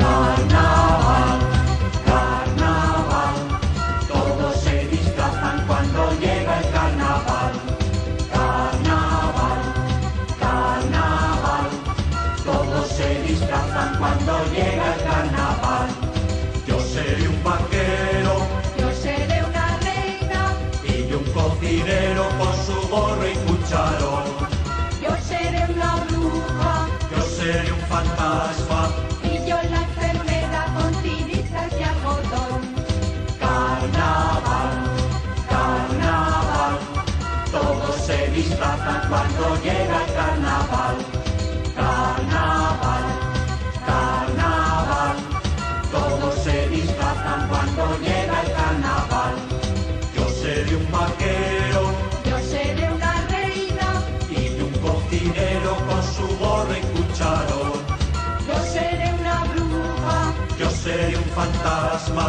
Carnaval, carnaval, todos se disfrazan cuando llega el carnaval. Carnaval, carnaval, todos se disfrazan cuando llega el carnaval. Yo seré un vaquero, Yo seré una reina, y yo un cocinero con su gorro y cucharón. yo seré una bruja, Yo seré un fantasma. y yo la enfermera con tiritas y algodón. Carnaval, carnaval, todos se disfrazan cuando llega el carnaval. Carnaval, carnaval, todos se disfrazan cuando llega el carnaval. Yo seré un vaquero Yo seré una reina, y un cocinero con su gorro y cucharón. yo seré una bruja, Yo seré un fantasma.